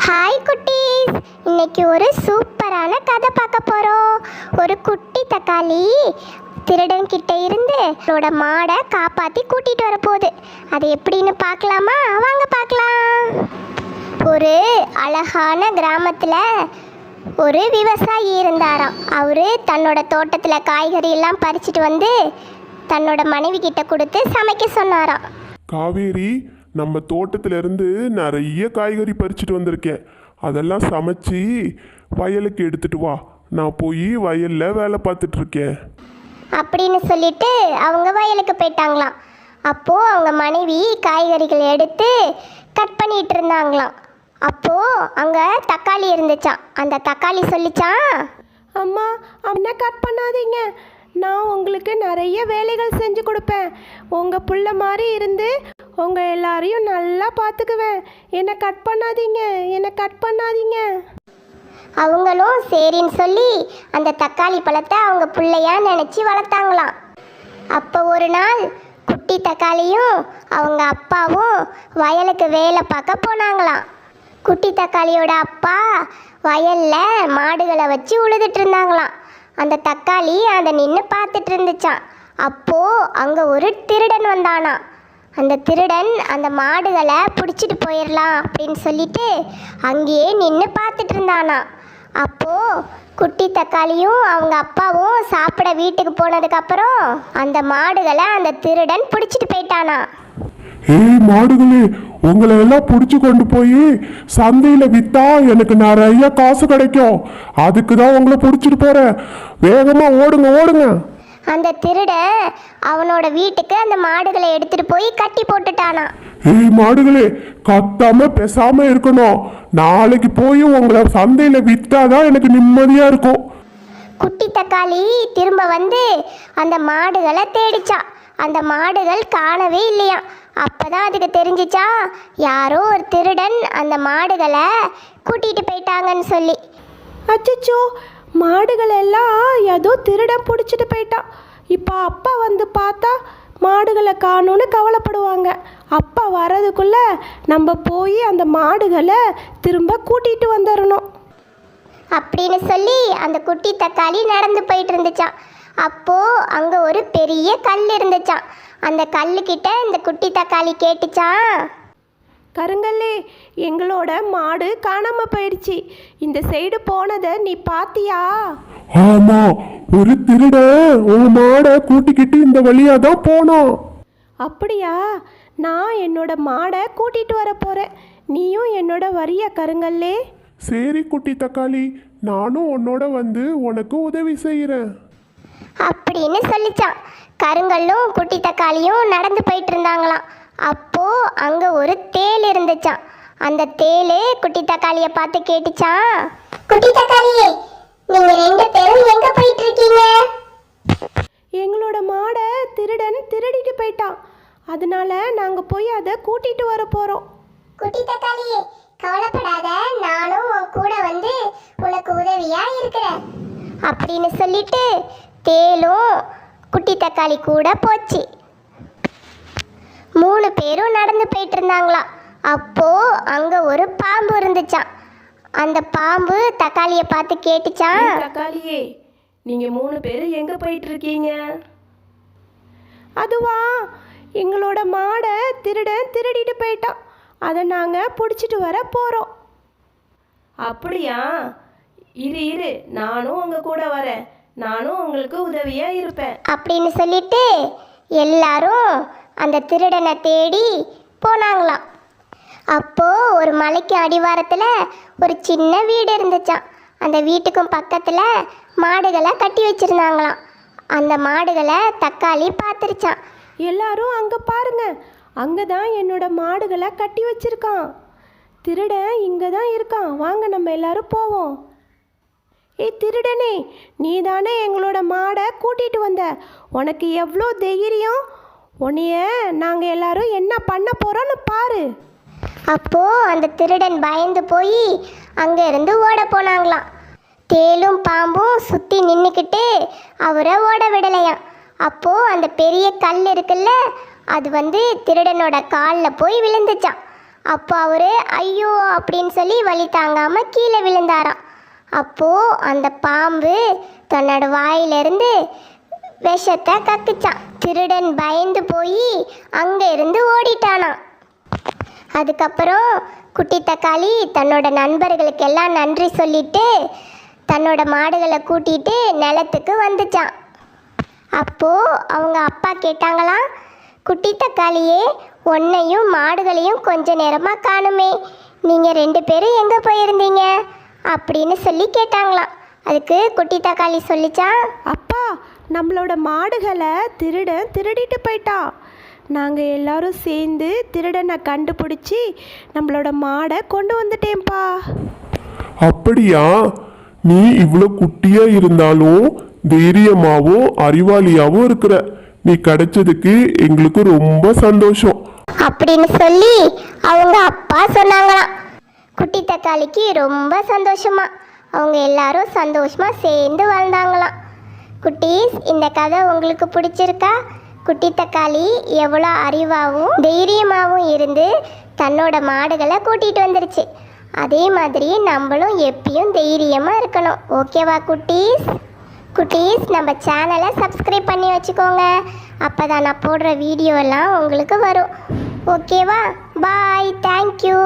Hi குட்டீஸ், இன்னைக்கு ஒரு சூப்பரான கதை பார்க்க போகிறோம். ஒரு குட்டி தக்காளி திருடன் கிட்ட இருந்து அவரோட மாடை காப்பாற்றி கூட்டிகிட்டு வரப்போகுது. அது எப்படின்னு பார்க்கலாமா? வாங்க பார்க்கலாம். ஒரு அழகான கிராமத்தில் ஒரு விவசாயி இருந்தாராம். அவர் தன்னோட தோட்டத்தில் காய்கறி எல்லாம் பறிச்சுட்டு வந்து தன்னோட மனைவி கிட்ட கொடுத்து சமைக்க சொன்னாராம். காவேரி, நம்ம தோட்டத்துல இருந்து நிறைய காய்கறி பறிச்சுட்டு வந்திருக்கேன். அதெல்லாம் சமைச்சு வயலுக்கு எடுத்துட்டு வா, நான் போய் வயல்ல வேலை பார்த்துட்டு இருக்கேன் அப்படின்னு சொல்லிட்டு அவங்க வயலுக்கு போயிட்டாங்களாம். அப்போது அவங்க மனைவி காய்கறிகள் எடுத்து கட் பண்ணிட்டு இருந்தாங்களாம். அப்போது அங்கே தக்காளி இருந்துச்சான். அந்த தக்காளி சொல்லிச்சான், அம்மா அவனை கட் பண்ணாதீங்க, நான் உங்களுக்கு நிறைய வேலைகள் செஞ்சு கொடுப்பேன். உங்கள் புள்ள மாதிரி இருந்து உங்கள் எல்லாரையும் நல்லா பார்த்துக்குவேன். என்னை கட் பண்ணாதீங்க, என்னை கட் பண்ணாதீங்க. அவங்களும் சரின்னு சொல்லி அந்த தக்காளி பழத்தை அவங்க பிள்ளையா நினச்சி வளர்த்தாங்களாம். அப்போ ஒரு நாள் குட்டி தக்காளியும் அவங்க அப்பாவும் வயலுக்கு வேலை பார்க்க போனாங்களாம். குட்டி தக்காளியோட அப்பா வயலில் மாடுகளை வச்சு உழுதுட்டு இருந்தாங்களாம். அந்த தக்காளி அதை நின்று பார்த்துட்டு இருந்துச்சான். அப்போது அங்கே ஒரு திருடன் வந்தானா. அந்த திருடன் அந்த மாடுகளை பிடிச்சிட்டு போயிடலாம் அப்படின்னு சொல்லிட்டு அங்கேயே நின்று பார்த்துட்டு இருந்தானா. அப்போது குட்டி தக்காளியும் அவங்க அப்பாவும் சாப்பிட வீட்டுக்கு போனதுக்கப்புறம் அந்த மாடுகளை அந்த திருடன் பிடிச்சிட்டு போயிட்டானா. ஏய் மாடுகளே, உங்களை எல்லாம் பிடிச்சி கொண்டு போய் சந்தையில வித்தா எனக்கு நிறைய காசு கிடைக்கும். அதுக்கு தான் உங்களை பிடிச்சிட்டு போறேன். வேகமா ஓடுங்க ஓடுங்க. அந்த திருடன் அவனோட வீட்டுக்கு அந்த மாடுகளை எடுத்துட்டு போய் கட்டி போட்டுட்டானா. ஏய் மாடுகளே, கத்தாம பேசாம இருக்கணும். நாளைக்கு போய் உங்களை சந்தையில வித்தாதான் எனக்கு நிம்மதியா இருக்கும். குட்டி தக்காளி திரும்ப வந்து அந்த மாடுகளை தேடிச்சான். அந்த மாடுகள் காணவே இல்லையாம். அப்பதான் அதுக்கு தெரிஞ்சிச்சா யாரோ ஒரு திருடன் அந்த மாடுகளை கூட்டிட்டு போயிட்டாங்கன்னு சொல்லி. அச்சச்சோ, மாடுகள் எல்லாம் ஏதோ திருடன் பிடிச்சிட்டு போயிட்டான். இப்போ அப்பா வந்து பார்த்தா மாடுகளை காணும்னு கவலைப்படுவாங்க. அப்பா வர்றதுக்குள்ளே நம்ம போய் அந்த மாடுகளை திரும்ப கூட்டிகிட்டு வந்துடணும் அப்படின்னு சொல்லி அந்த குட்டி தக்காளி நடந்து போயிட்டு இருந்துச்சான். அப்போது அங்கே ஒரு பெரிய கல் இருந்துச்சான். அந்த கல்லுக்கிட்ட இந்த குட்டி தக்காளி கேட்டுச்சான், கருங்கல்லே, எங்களோட மாடு காணாம போயிடுச்சு. இந்த சைடு போனதை நீ பாத்தியா? ஆமா, ஒரு திருடன் உன் மாடை கூட்டிக்கிட்டு இந்த வழியா தான் போனோம். அப்படியா? நான் என்னோட மாடை கூட்டிட்டு வர போறேன். நீயும் என்னோட வரியா கருங்கல்லே? சரி குட்டி தக்காளி, நானும் உன்னோட வந்து உனக்கு உதவி செய்யறேன் அப்படின்னு சொல்லிச்சான். கருங்கல்லும் குட்டி தக்காளியும் நடந்து போயிட்டு இருந்தாங்களாம். அப்போது அங்கே ஒரு தேள் இருந்துச்சான். அந்த தேள் குட்டி தக்காளியை பார்த்து கேட்டுச்சான், குட்டி தக்காளியே, நீங்கள் ரெண்டு பேரும் எங்கே போயிட்டு இருக்கீங்க? எங்களோட மாடை திருடன் திருடிட்டு போயிட்டான். அதனால நாங்கள் போய் அதை கூட்டிட்டு வர போகிறோம். குட்டி தக்காளியே, கவலைப்படாத, நானும் உன் கூட வந்து உனக்கு உதவியா இருக்கிறேன் அப்படின்னு சொல்லிட்டு தேளும் குட்டி தக்காளி கூட போச்சு. 3 பேரும் நடந்து போயிட்டு இருந்தாங்களாம். அப்போ அங்க ஒரு பாம்பு இருந்துச்சான். அந்த பாம்பு தக்காளியை பார்த்து கேட்டுச்சான், தக்காளியே, நீங்க 3 பேர் எங்க போயிட்டு இருக்கீங்க? அதுவா, எங்களோட மாடை திருடன் திருடிட்டு போயிட்டான். அதை நாங்கள் பிடிச்சிட்டு வர போகிறோம். அப்படியா? இரு இரு, நானும் உங்க கூட வரேன். நானும் உங்களுக்கு உதவியா இருப்பேன் அப்படின்னு சொல்லிட்டு எல்லாரும் அந்த திருடனை தேடி போனாங்களாம். அப்போ ஒரு மலைக்கு அடிவாரத்தில் ஒரு சின்ன வீடு இருந்துச்சான். அந்த வீட்டுக்கும் பக்கத்தில் மாடுகளை கட்டி வச்சிருந்தாங்களாம். அந்த மாடுகளை தக்காளி பார்த்துருச்சான். எல்லாரும் அங்கே பாருங்க, அங்கே தான் என்னோட மாடுகளை கட்டி வச்சிருக்கான். திருடன் இங்கே தான் இருக்கான். வாங்க நம்ம எல்லாரும் போவோம். ஏய் திருடனே, நீ தானே எங்களோட மாடை கூட்டிகிட்டு வந்த. உனக்கு எவ்வளோ தைரியம்? உன்னைய நாங்கள் எல்லாரும் என்ன பண்ண போகிறோன்னு பாரு. அப்போது அந்த திருடன் பயந்து போய் அங்கே இருந்து ஓட போனாங்களாம். தேளும் பாம்பும் சுற்றி நின்றுக்கிட்டு அவரை ஓட விடலையாம். அப்போது அந்த பெரிய கல் இருக்குல்ல, அது வந்து திருடனோட காலில் போய் விழுந்துச்சான். அப்போ அவர் ஐயோ அப்படின்னு சொல்லி வலி தாங்காமல் கீழே விழுந்தாராம். அப்போது அந்த பாம்பு தன்னோட வாயிலிருந்து விஷத்தை கக்குச்சான். திருடன் பயந்து போய் அங்கே இருந்து ஓடிட்டானாம். அதுக்கப்புறம் குட்டி தக்காளி தன்னோட நண்பர்களுக்கெல்லாம் நன்றி சொல்லிட்டு தன்னோட மாடுகளை கூட்டிட்டு நிலத்துக்கு வந்துச்சான். அப்போது அவங்க அப்பா கேட்டாங்களாம், குட்டி தக்காளியே, உன்னையும் மாடுகளையும் கொஞ்ச நேரமாக காணுமே, நீங்கள் 2 பேரும் எங்கே போயிருந்தீங்க அப்படின்னு சொல்லி கேட்டாங்களாம். அதுக்கு குட்டி தக்காளி சொல்லிச்சான், அப்பா, நம்மளோட மாடுகளை திருடன் திருடிட்டு போயிட்டான். நாங்கள் எல்லாரும் சேர்ந்து திருடனை கண்டுபிடிச்சி நம்மளோட மாடை கொண்டு வந்துட்டேன்ப்பா. அப்படியா? நீ இவ்வளோ குட்டியா இருந்தாலும் தைரியமாவும் அறிவாளியாவும் இருக்கிற. நீ கிடைச்சதுக்கு எங்களுக்கு ரொம்ப சந்தோஷம் அப்படின்னு சொல்லி அவங்க அப்பா சொன்னாங்களாம். குட்டி தக்காளிக்கு ரொம்ப சந்தோஷமா. அவங்க எல்லாரும் சந்தோஷமா சேர்ந்து வாழ்ந்தாங்களாம். குட்டீஸ், இந்த கதை உங்களுக்கு பிடிச்சிருக்கா? குட்டி தக்காளி எவ்வளோ அறிவாகவும் தைரியமாகவும் இருந்து தன்னோட மாடுகளை கூட்டிகிட்டு வந்துருச்சு. அதே மாதிரி நம்மளும் எப்பயும் தைரியமாக இருக்கணும். ஓகேவா குட்டீஸ்? குட்டீஸ், நம்ம சேனலை சப்ஸ்கிரைப் பண்ணி வச்சுக்கோங்க. அப்போ தான் நான் போடுற வீடியோலாம் உங்களுக்கு வரும். ஓகேவா? பாய், தேங்க்யூ.